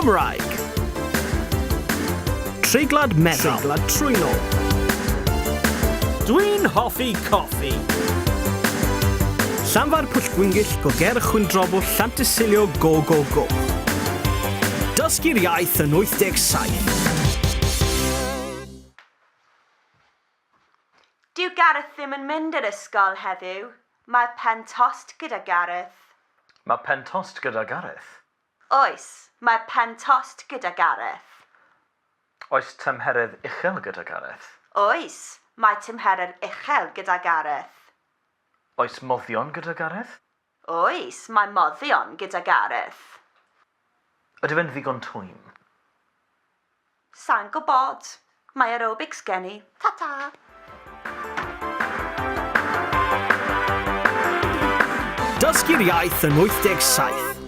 Cymraeg. Treiglad meddal. Treiglad trwynol. Dwi'n hoffi coffi. Llanfa'r pwllgwyngyll go Gareth chwyndrobl llantysilio go go go. Dysgu'r iaith yn 87. Dyw Gareth ddim yn mynd i'r ysgol heddiw. Mae pen tost gyda Gareth. Mae pen tost gyda Gareth? Oes, mae pen tost gyda Gareth. Oes tymheredd uchel gyda Gareth? Oes, mae tymheredd uchel gyda Gareth. Oes moddion gyda Gareth? Oes, mae moddion gyda Gareth. Ydy fe'n ddigon twym? Sa'n gwybod. Mae aerobics gen i. Ta-ta! Dysgu'r iaith yn 87.